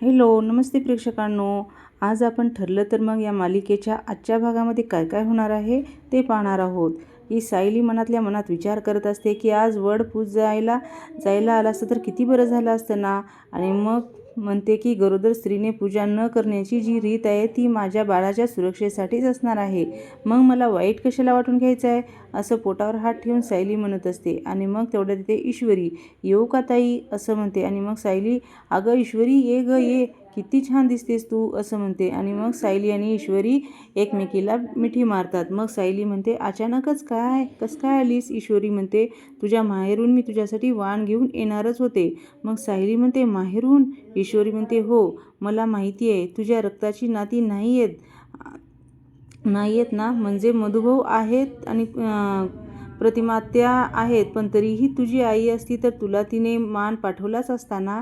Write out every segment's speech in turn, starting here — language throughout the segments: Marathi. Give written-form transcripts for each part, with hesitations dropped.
हॅलो, नमस्ते प्रेक्षकांनो. आज आपण ठरलं तर मग या मालिकेच्या आजच्या भागामध्ये काय काय होणार आहे ते पाहणार आहोत. ही सायली मनातल्या मनात विचार करत असते की आज वड जायला आलं असतं तर किती बरं झालं असतं ना. आणि मग म्हणते की गरोदर स्त्रीने पूजा न करण्याची जी रीत आहे ती माझ्या बाळाच्या सुरक्षेसाठीच असणार आहे. मग मला वाईट कशाला वाटून घ्यायचं आहे, असं पोटावर हात ठेवून सायली म्हणत असते. आणि मग तेवढ्या तिथे ईश्वरी, येऊ का ताई, असं म्हणते. आणि मग सायली, अगं ईश्वरी ये ग ये, किती छान दिसतेस तू, असं म्हणते. आणि मग सायली आणि ईश्वरी एकमेकीला मिठी मारतात. मग सायली म्हणते, अचानकच काय, कसं काय आलीस. ईश्वरी म्हणते, तुझ्या माहेरून मी तुझ्यासाठी वाण घेऊन येणारच होते. मग सायली म्हणते, माहेरून. ईश्वरी म्हणते, हो, मला माहिती आहे तुझ्या रक्ताची नाती नाही आहेत ना, म्हणजे मधुभाऊ आहेत आणि प्रतिमात्या आहेत, पण तरीही तुझी आई असती तर तुला तिने मान पाठवलाच असता ना.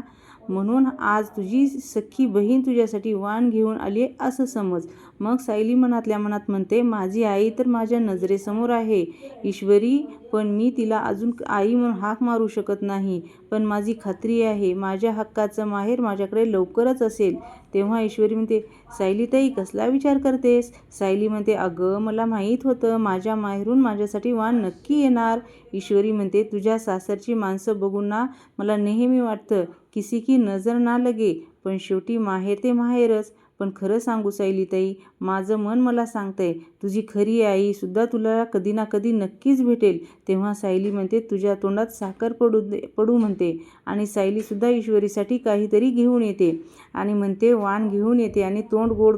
म्हणून आज तुझी सख्खी बहीण तुझ्यासाठी वाण घेऊन आली असं समज. मग सायली मनातल्या मनात म्हणते, माझी आई तर माझ्या नजरेसमोर आहे ईश्वरी, पण मी तिला अजून आई म्हणून हाक मारू शकत नाही. पण माझी खात्री आहे माझ्या हक्काचं माहेर माझ्याकडे लवकरच असेल. तेव्हा ईश्वरी म्हणते, सायलीताई कसला विचार करतेस. सायली म्हणते, अगं मला माहीत होतं माझ्या माहेरून माझ्यासाठी वाण नक्की येणार. ईश्वरी म्हणते, तुझ्या सासरची माणसं बघून ना मला नेहमी वाटतं किसी की नजर ना लगे, पण शेवटी माहेर ते माहेरच. पण खरं सांगू सायलीताई, माझं मन मला सांगतंय तुझी खरी आई सुद्धा तुला कधी ना कधी नक्कीच भेटेल. तेव्हा सायली म्हणते, तुझ्या तोंडात साखर पडू म्हणते. आणि सायलीसुद्धा ईश्वरीसाठी काहीतरी घेऊन येते आणि म्हणते, वाण घेऊन येते आणि तोंड गोड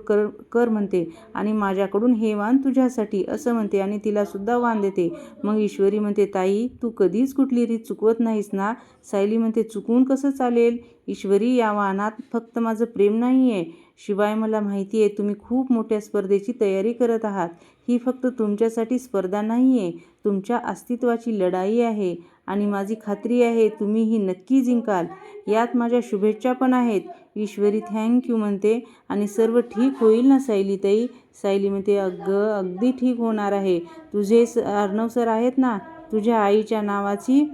कर म्हणते. आणि माझ्याकडून हे वाण तुझ्यासाठी, असं म्हणते. आणि तिलासुद्धा वाण देते. मग ईश्वरी म्हणते, ताई तू कधीच कुठली रीत चुकवत नाहीस ना. सायली म्हणते, चुकवून कसं चालेल ईश्वरी, या वाणात फक्त माझं प्रेम नाही आहे, शिवाय मला माहिती आहे तुम्ही खूप मोठ्या स्पर्धेची तयारी करत आहात. ही फक्त तुमच्यासाठी स्पर्धा नाही आहे, तुमच्या अस्तित्वाची लढाई आहे. आणि माझी खात्री आहे तुम्ही ही नक्की जिंकाल. यात माझ्या शुभेच्छा पण आहेत. ईश्वरी थँक्यू म्हणते. आणि सर्व ठीक होईल ना सायलीताई. सायली म्हणते, अगदी ठीक होणार आहे. तुझे अर्णव सर आहेत ना, तुझ्या आईच्या नावाची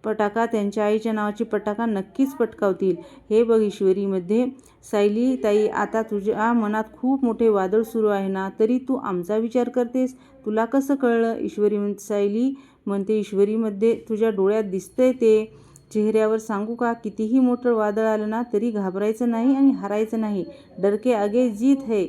पताका, त्यांच्या आईच्या नावाची पताका नक्कीच पटकावतील. हे बघ ईश्वरीमध्ये, सायली ताई, आता तुझ्या मनात खूप मोठे वादळ सुरू आहे ना, तरी तू आमचा विचार करतेस, तुला कसं कळलं. सायली म्हणते, ईश्वरीमध्ये तुझ्या डोळ्यात दिसतंय ते, चेहऱ्यावर. सांगू का, कितीही मोठं वादळ आलं ना तरी घाबरायचं नाही आणि हारायचं नाही. डर के आगे जीत है.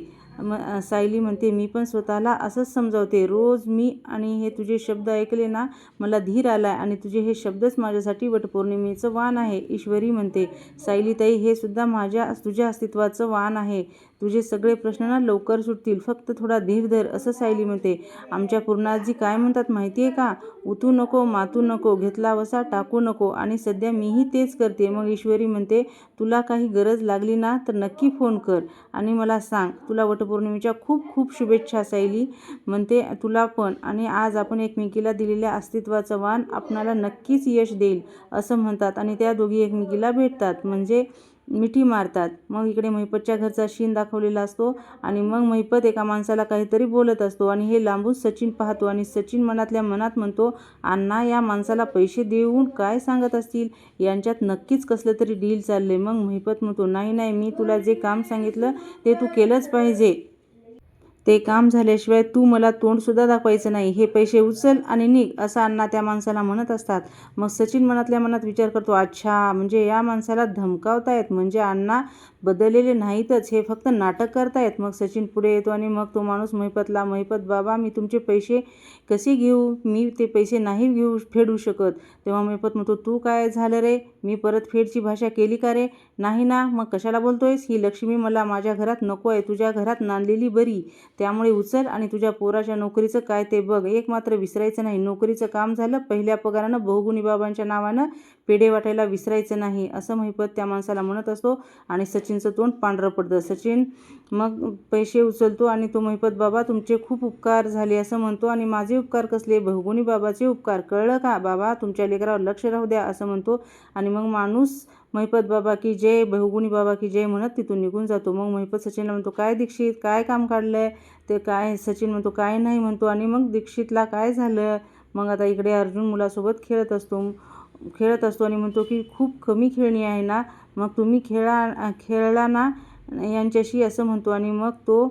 सायली म्हणते, मी पण स्वतःला असंच समजावते रोज मी. आणि हे तुझे शब्द ऐकले ना मला धीर आलाय, आणि तुझे हे शब्दच माझ्यासाठी वटपौर्णिमेचं वाण आहे. ईश्वरी म्हणते, सायलीताई, हे सुद्धा तुझ्या अस्तित्वाचं वाण आहे. तुझे सगळे प्रश्न ना लवकर सुटतील, फक्त थोडा धीर धर, असं सायली म्हणते. आमच्या पूर्णाजी काय म्हणतात माहिती आहे का, उतू नको, मातू नको, घेतला वसा टाकू नको. आणि सध्या मीही तेच करते. मग ईश्वरी म्हणते, तुला काही गरज लागली ना तर नक्की फोन कर आणि मला सांग. तुला वटपौर्णिमेच्या खूप खूप शुभेच्छा. सायली म्हणते, तुला पण. आणि आज आपण एकमेकीला दिलेल्या अस्तित्वाचं वाण आपणाला नक्कीच यश देईल, असं म्हणतात. आणि त्या दोघी एकमेकीला भेटतात, म्हणजे मिठी मारतात. मग इकडे महिपतच्या घरचा शीन दाखवलेला असतो. आणि मग महिपत एका माणसाला काहीतरी बोलत असतो आणि हे लांबून सचिन पाहतो. आणि सचिन मनातल्या मनात म्हणतो, अण्णा या माणसाला पैसे देऊन काय सांगत असतील, यांच्यात नक्कीच कसलं तरी डील चाललंय. मग महिपत म्हणतो, नाही नाही, मी तुला जे काम सांगितलं ते तू केलंच पाहिजे. ते काम झाल्याशिवाय तू मला तोंडसुद्धा दाखवायचं नाही. हे पैसे उचल आणि निघ, असं अण्णा त्या माणसाला म्हणत असतात. मग सचिन मनातल्या मनात विचार करतो, अच्छा, म्हणजे या माणसाला धमकावतायत, म्हणजे अण्णा बदललेले नाहीतच, हे फक्त नाटक करतायत. मग सचिन पुढे येतो आणि मग तो माणूस महिपतला, महिपत बाबा, मी तुमचे पैसे कसे घेऊ, मी ते पैसे नाही फेडू शकत. तेव्हा महिपत म्हणतो, तू काय झालं रे, मी परतफेडची भाषा केली का रे. नाही ना, मग कशाला बोलतोयस. ही लक्ष्मी मला माझ्या घरात नको आहे, तुझ्या घरात नांदलेली बरी. त्यामुळे उचल आणि तुझ्या पोराच्या नोकरीचं काय ते बघ. एक मात्र विसरायचं नाही, नोकरीचं काम झालं, पहिल्या पगारानं बहुगुणी बाबांच्या नावानं पेढे वाटायला विसरायचं नाही, असं महिपत त्या माणसाला म्हणत असतो. आणि सचिनचं तोंड पांढरं पडतं. सचिन मग पैसे उचलतो आणि तो, महिपत बाबा, तुमचे खूप उपकार झाले, असं म्हणतो. आणि माझे उपकार कसले, बहुगुणी बाबाचे उपकार, कळलं का बाबा, तुमच्या लेकरावर लक्ष राहू द्या, असं म्हणतो. आणि मग माणूस महिपत बाबा की जय, बहुगुणी बाबा की जय म्हणत तिथून निघून जातो. मग महिपत सचिनला म्हणतो, काय दीक्षित, काय काम काढलंय ते, काय. सचिन म्हणतो, काय नाही म्हणतो. आणि मग दीक्षितला काय झालं. मग आता इकडे अर्जुन मुलासोबत खेळत असतो आणि म्हणतो की खूप कमी खेळणी आहे ना, मग तुम्ही खेळला ना यांच्याशी असं म्हणतो. आणि मग तो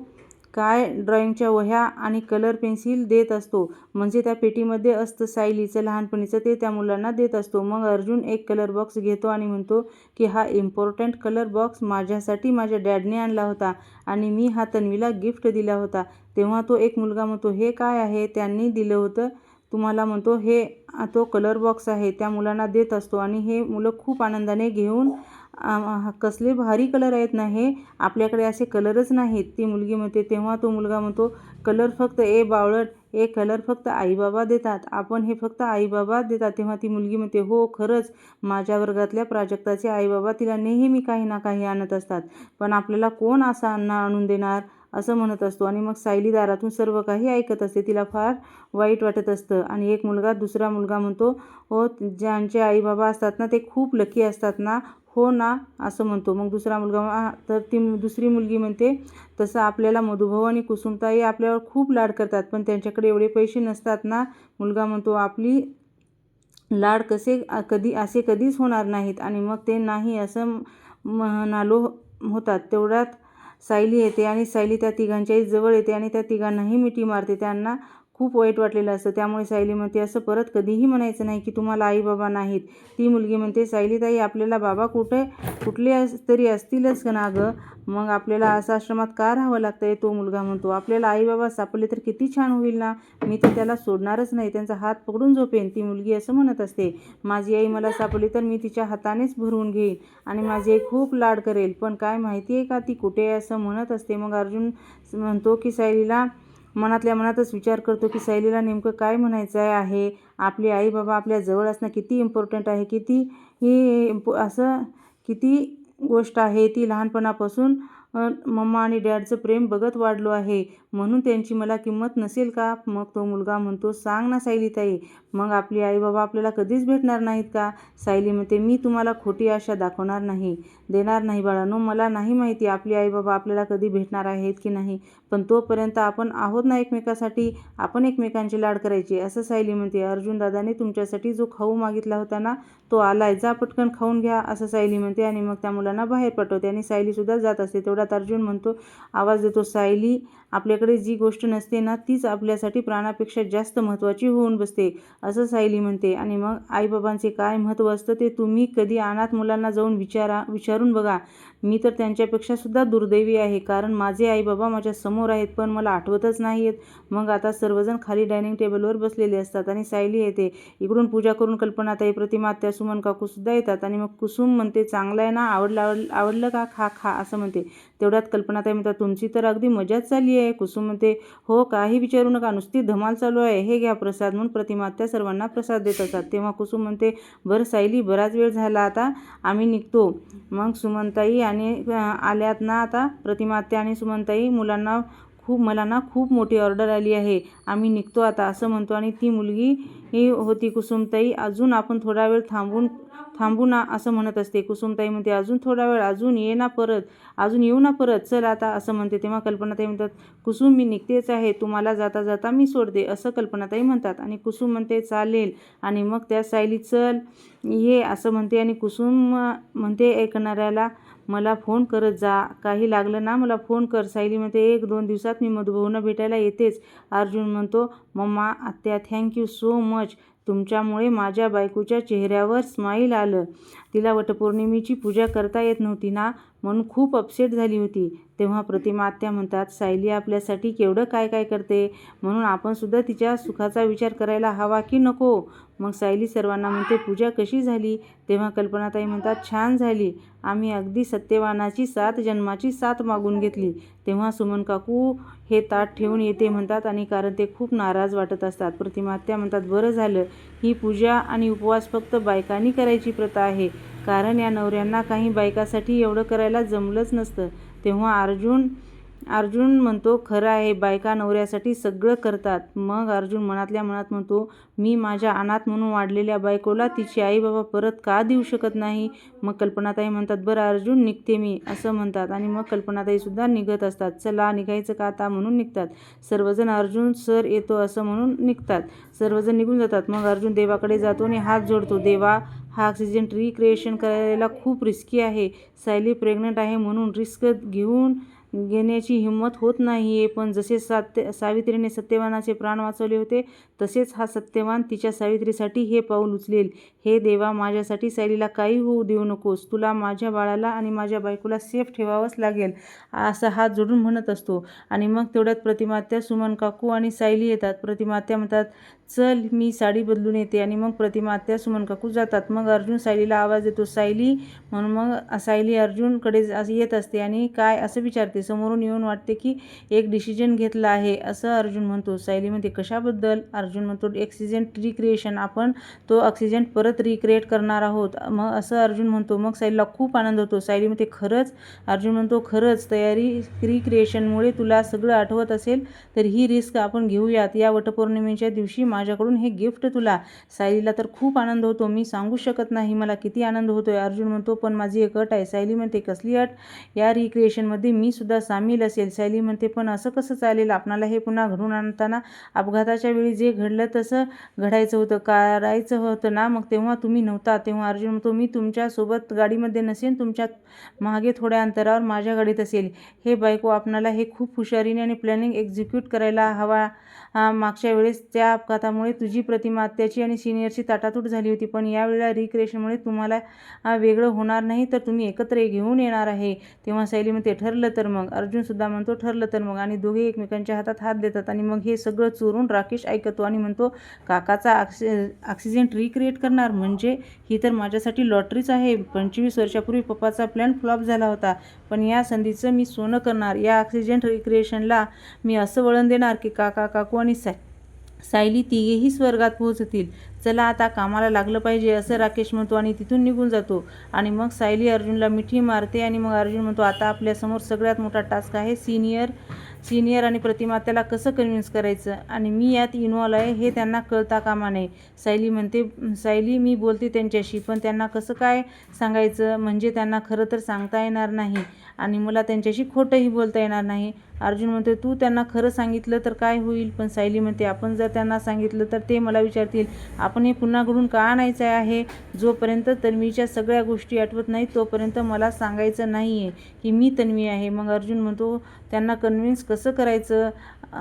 काय ड्रॉइंगच्या वह्या आणि कलर पेन्सिल देत असतो. म्हणजे त्या पेटीमध्ये असतं सायलीचं लहानपणीचं, ते त्या मुलांना देत असतो. मग अर्जुन एक कलर बॉक्स घेतो आणि म्हणतो की हा इम्पॉर्टंट कलर बॉक्स माझ्यासाठी माझ्या डॅडने आणला होता आणि मी हा तन्वीला गिफ्ट दिला होता. तेव्हा तो एक मुलगा म्हणतो, हे काय आहे? त्यांनी दिलं होतं तुम्हाला, म्हणतो. हे तो कलर बॉक्स आहे. त्या मुलांना देत असतो आणि हे मुलं खूप आनंदाने घेऊन कसले भारी कलर आहेत ना हे, आपल्याकडे असे कलरच नाहीत, ती मुलगी म्हणते. तेव्हा तो मुलगा म्हणतो, कलर फक्त बावळट, कलर फक्त आईबाबा देतात, आपण हे फक्त आईबाबा देतात. तेव्हा ती मुलगी म्हणते, हो खरंच, माझ्या वर्गातल्या प्राजक्ताचे आईबाबा तिला नेहमी काही ना काही आणत असतात, पण आपल्याला कोण असं आणून देणार, असं म्हणत असतो. आणि मग सायली दारातून सर्व काही ऐकत असते. तिला फार वाईट वाटत असतं. आणि दुसरा मुलगा म्हणतो, हो, ज्यांचे आईबाबा असतात ना ते खूप लकी असतात ना, हो ना, असं म्हणतो. मग दुसरा मुलगा तर ती दुसरी मुलगी म्हणते, तसं आपल्याला मधुभाऊ आणि कुसुमताई आपल्यावर खूप लाड करतात, पण त्यांच्याकडे एवढे पैसे नसतात ना. मुलगा म्हणतो, आपली लाड असे कधीच होणार नाहीत. आणि मग ते नाही असं म्हणालो होतात. तेवढ्यात सायली येते आणि सायली त्या तिघांच्याही जवळ येते आणि त्या तिघांनाही मिठी मारते. त्यांना खूप वाईट वाटलेलं असतं. त्यामुळे सायली म्हणते, असं परत कधीही म्हणायचं नाही की तुम्हाला आई बाबा नाहीत. ती मुलगी म्हणते, सायलीताई, आपल्याला बाबा कुठले तरी असतीलच ना गं, मग आपल्याला असं आश्रमात का राहावं लागतंय? तो मुलगा म्हणतो, आपल्याला आई बाबा सापडले तर किती छान होईल ना, मी तर त्याला सोडणारच नाही, त्यांचा हात पकडून झोपेन. ती मुलगी असं म्हणत असते, माझी आई मला सापडली तर मी तिच्या हातानेच भरवून घेईन आणि माझी आई खूप लाड करेल, पण काय माहिती आहे का ती कुठे आहे, असं म्हणत असते. मग अर्जुन म्हणतो की सायलीला मनातल्या मनातच विचार करतो की सायलीला नेमकं काय म्हणायचं आहे. आपले आई बाबा आपल्या जवळ असणं किती इम्पॉर्टंट आहे, किती गोष्ट आहे. ती लहानपणापासून मम्मा आणि डॅडचं प्रेम बघत वाढलो आहे, म्हणून त्यांची मला किंमत नसेल का? मग तो मुलगा म्हणतो, सांग ना सायलीताई, मग आपली आई बाबा आपल्याला कधीच भेटणार नाहीत का? सायली म्हणते, मी तुम्हाला खोटी आशा देणार नाही बाळांनो. मला नाही माहिती आपली आई बाबा आपल्याला कधी भेटणार आहेत की नाही, पण तोपर्यंत आपण आहोत ना एकमेकासाठी, आपण एकमेकांची लाड करायची, असं सायली म्हणते. अर्जुन दादाने तुमच्यासाठी जो खाऊ मागितला होता ना, तो आलाय, जा पटकन खाऊन घ्या, असं सायली म्हणते. आणि मग त्या मुलांना बाहेर पाठवते आणि सायलीसुद्धा जात असते. तेवढ्यात अर्जुन म्हणतो, आवाज देतो, सायली, आपल्याकडे जी गोष्ट नसते ना तीच आपल्यासाठी प्राणापेक्षा जास्त महत्त्वाची होऊन बसते, असं सायली म्हणते. आणि मग आईबाबांचे काय महत्त्व असतं ते तुम्ही कधी अनाथ मुलांना जाऊन विचारून बघा. मी तर त्यांच्यापेक्षा सुद्धा दुर्दैवी आहे, कारण माझे आईबाबा माझ्या समोर आहेत पण मला आठवतच नाही आहेत. मग आता सर्वजण खाली डायनिंग टेबलवर बसलेले असतात आणि सायली येते. इकडून पूजा करून कल्पनाताई, प्रतिमा, त्या सुमन काकूसुद्धा येतात. आणि मग कुसुम म्हणते, चांगलं आहे ना, आवडलं का? खा असं म्हणते. तेवढ्यात कल्पनाताई म्हणतात, तुमची तर अगदी मजाच चालली आहे. कुसुम म्हणते, हो, काही विचारू नका, नुसती धमाल चालू आहे, हे घ्या प्रसाद, म्हणून प्रतिमा त्या सर्वांना प्रसाद देत असतात. तेव्हा कुसुम म्हणते, बरं सायली, बराच वेळ झाला, आता आम्ही निघतो. मग सुमनताई आल्यात ना आता. प्रतिमा आणि सुमनताई, मला ना खूप मोठी ऑर्डर आली आहे, आम्ही निघतो आता, असं म्हणतो. आणि ती मुलगी होती कुसुमताई, अजून आपण थोडा वेळ थांबू ना, असं म्हणत असते. कुसुमताई म्हणते, अजून थोडा वेळ, अजून येऊ ना परत, चल आता, असं म्हणते. तेव्हा कल्पनाताई म्हणतात, कुसुम, मी निघतेच आहे, तुम्हाला जाता जाता मी सोडते, असं कल्पनाताई म्हणतात. आणि कुसुम म्हणते, चालेल. आणि मग त्या सायली, चल ये, असं म्हणते. आणि कुसुम म्हणते, ऐकणाऱ्याला मला फोन करत जा, काही लागलं ना मला फोन कर. सायली म्हणते, 1-2 दिवसात मी मधुभाऊंना भेटायला येतेच. अर्जुन म्हणतो, मम्मा, आत्या, थँक्यू सो मच, तुमच्यामुळे माझ्या बायकोच्या चेहऱ्यावर स्माईल आलं. तिला वटपौर्णिमेची पूजा करता येत नव्हती ना, म्हणून खूप अपसेट झाली होती. तेव्हा प्रतिमा आत्या म्हणतात, सायली आपल्यासाठी केवढं काय काय करते, म्हणून आपण सुद्धा तिच्या सुखाचा विचार करायला हवा की नको? मग सायली सर्वांना म्हणते, पूजा कशी झाली? तेव्हा कल्पनाताई म्हणतात, छान झाली, आम्ही अगदी सत्यवानाची 7 जन्माची 7 मागून घेतली. तेव्हा सुमन काकू हे ताट ठेवून येते म्हणतात, आणि कारण ते खूप नाराज वाटत असतात. प्रतिमा आत्या म्हणतात, बरं झालं, ही पूजा आणि उपवास फक्त बायकांनी करायची प्रथा आहे, कारण या नवऱ्यांना काही बायकासाठी एवढं करायला जमलंच नसतं. तेव्हा अर्जुन म्हणतो, खरं आहे, बायका नवऱ्यासाठी सगळं करतात. मग अर्जुन मनातल्या मनात म्हणतो, मी माझ्या अनाथ म्हणून वाढलेल्या बायकोला तिची आई बाबा परत का देऊ शकत नाही? मग कल्पनाताई म्हणतात, बरं अर्जुन, निघते मी, असं म्हणतात. आणि मग कल्पनाताईसुद्धा निघत असतात. चला, निघायचं का आता, म्हणून निघतात सर्वजण. अर्जुन सर येतो असं म्हणून निघतात. सर्वजण निघून जातात. मग अर्जुन देवाकडे जातो आणि हात जोडतो, देवा, हा ऑक्सिजन रिक्रिएशन करायला खूप रिस्की आहे. सायली प्रेग्नंट आहे म्हणून रिस्क घेण्याची हिंमत होत नाही आहे. पण जसे सावित्रीने सत्यवानाचे प्राण वाचवले होते तसेच हा सत्यवान तिच्या सावित्रीसाठी हे पाऊल उचलेल. हे देवा, माझ्यासाठी सायलीला काही होऊ देऊ नकोस. तुला माझ्या बाळाला आणि माझ्या बायकोला सेफ ठेवावंच लागेल असं हात जोडून म्हणत असतो. आणि मग तेवढ्यात प्रतिमात्या, सुमन काकू आणि सायली येतात. प्रतिमात्या म्हणतात, चल मी साडी बदलून येते. आणि मग प्रतिमात्या, सुमन काकू जातात. मग अर्जुन सायलीला आवाज देतो, सायली म्हणून. मग सायली अर्जुनकडे येत असते आणि काय असं विचारते. समोरून येऊन वाटते की एक डिसिजन घेतला आहे असं अर्जुन म्हणतो. सायली म्हणते, कशाबद्दल? अर्जुन म्हणतो, ऑक्सिजन रिक्रिएशन. आपण तो ऑक्सिजन परत रिक्रिएट करणार आहोत मग असं अर्जुन म्हणतो. मग सायलीला खूप आनंद होतो. सायली म्हणते, खरंच? अर्जुन म्हणतो, खरंच. तयारी रिक्रिएशनमुळे तुला सगळं आठवत असेल तर ही रिस्क आपण घेऊयात. या वटपौर्णिमेच्या दिवशी माझ्याकडून हे गिफ्ट तुला. सायलीला तर खूप आनंद होतो. मी सांगू शकत नाही मला किती आनंद होतोय. अर्जुन म्हणतो, पण माझी एक अट आहे. सायली म्हणते, कसली अट? या रिक्रिएशनमध्ये मी सुद्धा सामील असेल. सायली म्हणते, पण असं कसं चालेल? आपणाला हे पुन्हा घडवून आणताना अपघाताच्या वेळी जे घडलं तसं घडायचं होतं, करायचं होतं ना. मग तेव्हा तुम्ही नव्हता. तेव्हा अर्जुन म्हणतो, मी तुमच्यासोबत गाडीमध्ये नसेन, तुमच्या मागे थोड्या अंतरावर माझ्या गाडीत असेल. हे बायको, आपणाला हे खूप हुशारीने आणि प्लॅनिंग एक्झिक्यूट करायला हवा. मागच्या वेळेस त्या अपघातामुळे तुझी, प्रतिमात्याची आणि सिनियरची ताटातूट झाली होती. पण यावेळेला रिक्रिएशनमुळे तुम्हाला वेगळं होणार नाही तर तुम्ही एकत्र घेऊन येणार आहे. तेव्हा सायली म्हणते, ठरलं तर मग. अर्जुन सुद्धा म्हणतो, ठरलं तर मग. आणि दोघे एकमेकांच्या हातात हात देतात. आणि मग हे सगळं चोरून राकेश ऐकतो आणि म्हणतो, काकाचा ऑक्सिजन रिक्रिएट करणार म्हणजे ही तर माझ्यासाठी लॉटरीच आहे. 25 वर्षापूर्वी पप्पाचा प्लॅन फ्लॉप झाला होता, पण या संधीचं मी सोनं करणार. या ऑक्सिजन रिक्रिएशनला मी असं वळण देणार की काका, काकू आणि सायली तिघेही स्वर्गात पोहोचतील. चला आता कामाला लागलं पाहिजे असं राकेश म्हणतो आणि तिथून निघून जातो. आणि मग सायली अर्जुनला मिठी मारते. आणि मग अर्जुन म्हणतो, आता आपल्यासमोर सगळ्यात मोठा टास्क आहे. सिनियर आणि प्रतिमात्याला कसं कन्व्हिन्स करायचं आणि मी यात इन्व्हॉल्व आहे हे त्यांना कळता कामा नये. सायली म्हणते, सायली मी बोलते त्यांच्याशी, पण त्यांना कसं काय सांगायचं? म्हणजे त्यांना खरं तर सांगता येणार नाही आणि मला त्यांच्याशी खोटंही बोलता येणार नाही. अर्जुन म्हणते, तू त्यांना खरं सांगितलं तर काय होईल? पण सायली म्हणते, आपण जर त्यांना सांगितलं तर ते मला विचारतील, आपण हे पुन्हा घडून का आणायचं आहे? जोपर्यंत तन्वीच्या सगळ्या गोष्टी आठवत नाहीत तोपर्यंत मला सांगायचं नाही आहे की मी तन्वी आहे. मग अर्जुन म्हणतो, त्यांना कन्व्हिन्स कसं करायचं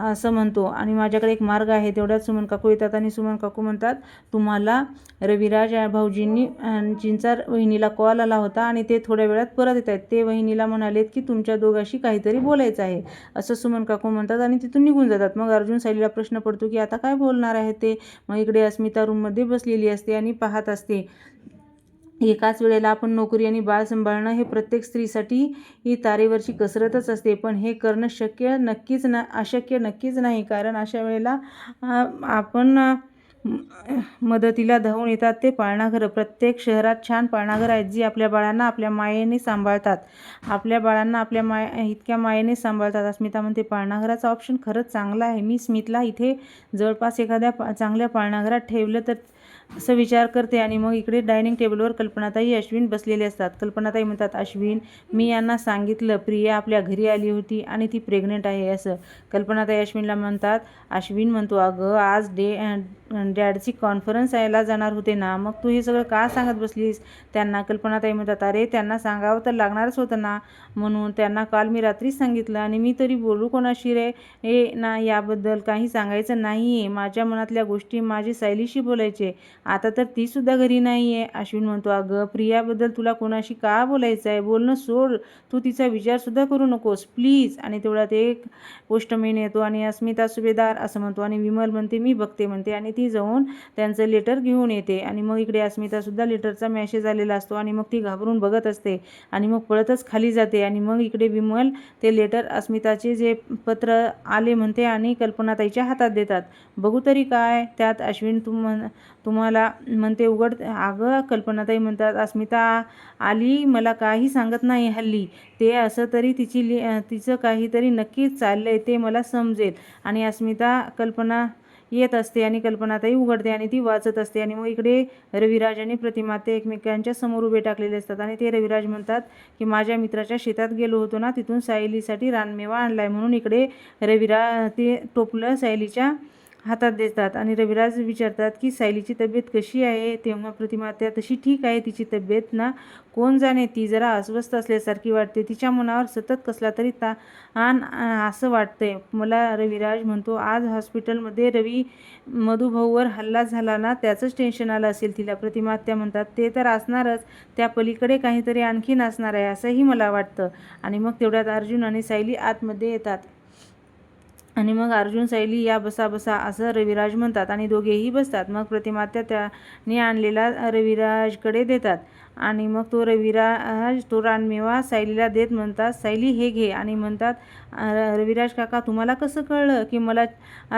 असं म्हणतो. आणि माझ्याकडे एक मार्ग आहे. तेवढ्यात सुमन काकू येतात आणि सुमन काकू म्हणतात, तुम्हाला रविराज भाऊजींचा वहिनीला कॉल आला होता आणि ते थोड्या वेळात परत येत आहेत. ते वहिनीला म्हणालेत की तुमच्या दोघांशी काहीतरी बोलायचं आहे असं सुमन काकू म्हणतात आणि तिथून निघून जातात. मग अर्जुन सायलीला प्रश्न पडतो की आता काय बोलणार आहे ते. मग इकडे अस्मिता रूममध्ये बसलेली असते आणि पाहत असते. एकाच वेळेला आपण नोकरी आणि बाळ सांभाळणं हे प्रत्येक स्त्रीसाठी ही तारेवरची कसरतच असते. पण हे करणं अशक्य नक्कीच नाही. कारण अशा वेळेला आपण मदतीला धावून येतात ते पाळणाघरं. प्रत्येक शहरात छान पाळणाघरं आहेत जी आपल्या बाळांना आपल्या मायेने सांभाळतात. आपल्या बाळांना आपल्या इतक्या मायेने सांभाळतात. अस्मिता म्हणते, पाळणाघराचा ऑप्शन खरंच चांगला आहे. मी स्मितला इथे जवळपास एखाद्या चांगल्या पाळणाघरात ठेवलं तर असं विचार करते. आणि मग इकडे डायनिंग टेबलवर कल्पनाताई, अश्विन बसलेले असतात. कल्पनाताई म्हणतात, अश्विन, मी यांना सांगितलं प्रिया आपल्या घरी आली होती आणि ती प्रेग्नेंट आहे असं. कल्पनाताई अश्विनला म्हणतात. अश्विन म्हणतो, अगं आज डॅडची कॉन्फरन्स यायला जाणार होते ना, मग तू हे सगळं का सांगत बसलीस त्यांना? कल्पनाताई म्हणतात, अरे त्यांना सांगावं तर लागणारच होतं ना, म्हणून त्यांना काल मी रात्रीच सांगितलं. आणि मी तरी बोलू कोणाशी रे ना, याबद्दल काही सांगायचं नाही आहे. माझ्या मनातल्या गोष्टी माझी सायलीशी बोलायचे. आता तर ती सुद्धा घरी नाही आहे. अश्विन म्हणतो, अगं प्रियाबद्दल तुला कोणाशी का बोलायचं आहे? बोलणं सोड, तू तिचा विचारसुद्धा करू नकोस प्लीज. आणि तेवढ्यात एक पोस्टमॅन येतो आणि अस्मिता सुभेदार असं म्हणतो आणि विमल म्हणते, मी बघते म्हणते आणि ती जाऊन त्यांचं लेटर घेऊन येते. आणि मग इकडे अस्मितासुद्धा लेटरचा मेसेज आलेला असतो आणि मग ती घाबरून बघत असते आणि मग पळतच खाली जाते. आणि मग इकडे विमल ते लेटर, अस्मिताचे जे पत्र आले म्हणते आणि कल्पनाताईच्या हातात देतात. बघू तरी काय त्यात. अश्विन तुम्हाला म्हणते, उघड. अगं कल्पनाताई म्हणतात, अस्मिता आली मला काही सांगत नाही हल्ली. ते असं तरी तिचं काहीतरी नक्कीच चाललंय ते मला समजेल. आणि अस्मिता कल्पना येत असते आणि कल्पनाताई उघडते आणि ती वाचत असते. आणि मग इकडे रविराज आणि प्रतिमा ते एकमेकांच्या समोर उभे टाकलेले असतात. आणि ते रविराज म्हणतात की माझ्या मित्राच्या शेतात गेलो होतो ना, तिथून सायलीसाठी रानमेवा आणलाय. म्हणून इकडे ते टोपलं सायलीच्या हातात देतात आणि रविराज विचारतात की सायलीची तब्येत कशी आहे. तेव्हा प्रतिमात्या तशी ठीक आहे तिची तब्येत ना, कोण जाणे ती जरा अस्वस्थ असल्यासारखी वाटते. तिच्या मनावर सतत कसला तरी ताण असं वाटतंय मला. रविराज म्हणतो आज हॉस्पिटलमध्ये मधुभाऊवर हल्ला झाला ना, त्याचंच टेन्शन आलं असेल तिला. प्रतिमात्या म्हणतात ते तर असणारच, त्या पलीकडे काहीतरी आणखीन असणार आहे असंही मला वाटतं. आणि मग तेवढ्यात अर्जुन आणि सायली आतमध्ये येतात आणि मग अर्जुन सायली या बसा बसा असं रविराज म्हणतात आणि दोघेही बसतात. मग प्रतिमात्या त्याने आणलेला रविराजकडे देतात आणि मग तो रानमेवा सायलीला देत म्हणतात सायली हे घे आणि म्हणतात रविराज काका तुम्हाला कसं कळलं की मला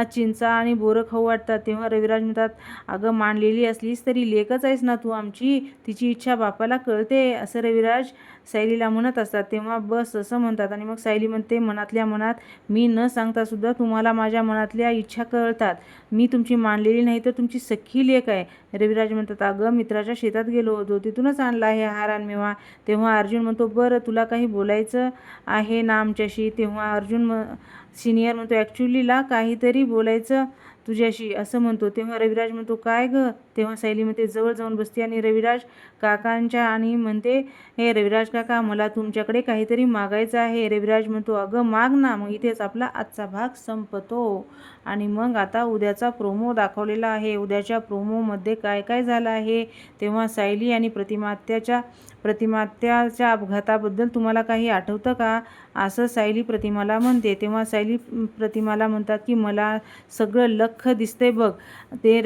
चिंचा आणि बोरं खाऊ वाटतात. तेव्हा रविराज म्हणतात अगं मांडलेली असलीस तरी लेकच आहेस ना तू आमची, तिची इच्छा बापाला कळते असं रविराज सायलीला म्हणत असतात. तेव्हा बस असं म्हणतात आणि मग सायली म्हणते मनातल्या मनात मी न सांगता सुद्धा तुम्हाला माझ्या मनातल्या इच्छा कळतात. मी तुमची मांडलेली नाही तर तुमची सख्खी लेक आहे. रविराज म्हणतात अगं मित्राच्या शेतात गेलो होतो तिथूनच आणला आहे हा रानमेवा. तेव्हा अर्जुन म्हणतो बरं तुला काही बोलायचं आहे ना आमच्याशी. तेव्हा अर्जुन सिनियर म्हणतो ॲक्च्युलीला काहीतरी बोलायचं तुझ्याशी असं म्हणतो. तेव्हा रविराज म्हणतो काय गं. तेव्हा सायली म्हणते जवळ जाऊन बसते आणि रविराज काकांच्या आणि म्हणते हे रविराज काका मला तुमच्याकडे काहीतरी मागायचं आहे. रविराज म्हणतो अगं माग ना. मग इथेच आपला आजचा भाग संपतो आणि मग आता उद्याचा प्रोमो दाखवलेला आहे. उद्याच्या प्रोमोमध्ये काय काय झालं आहे. तेव्हा सायली आणि प्रतिमात्याच्या अपघाताबद्दल तुम्हाला काही आठवतं का असं सायली प्रतिमाला म्हणते. तेव्हा सायली प्रतिमाला म्हणतात की मला सगळं लख्ख दिसतंय बघ. ते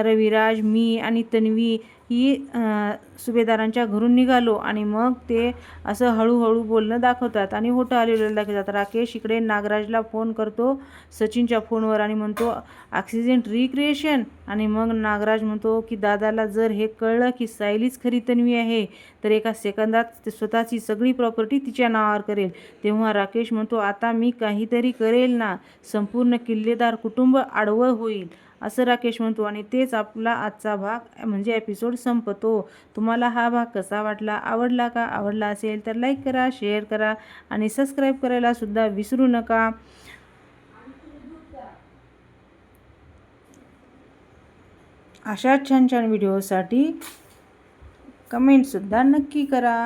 रविराज मी आणि तन्वी ही सुभेदारांच्या घरून निघालो आणि मग ते असं हळूहळू बोलणं दाखवतात आणि होतं आलेलं दाखवतात. राकेश इकडे नागराजला फोन करतो सचिनच्या फोनवर आणि म्हणतो ॲक्सिडेंट रिक्रिएशन. आणि मग नागराज म्हणतो की दादाला जर हे कळलं की सायलीच खरी तन्वी आहे तर एका सेकंदात स्वतःची सगळी प्रॉपर्टी तिच्या नावावर करेल. तेव्हा राकेश म्हणतो आता मी काहीतरी करेल ना, संपूर्ण किल्लेदार कुटुंब आडवं होईल असं राकेश म्हणतो आणि तेच आपला आजचा भाग म्हणजे एपिसोड संपतो. तुम्हाला हा भाग कसा वाटला, आवडला का? आवडला असेल तर लाईक करा, शेअर करा आणि सबस्क्राईब करायला सुद्धा विसरू नका. अशा छान छान व्हिडिओसाठी कमेंटसुद्धा नक्की करा.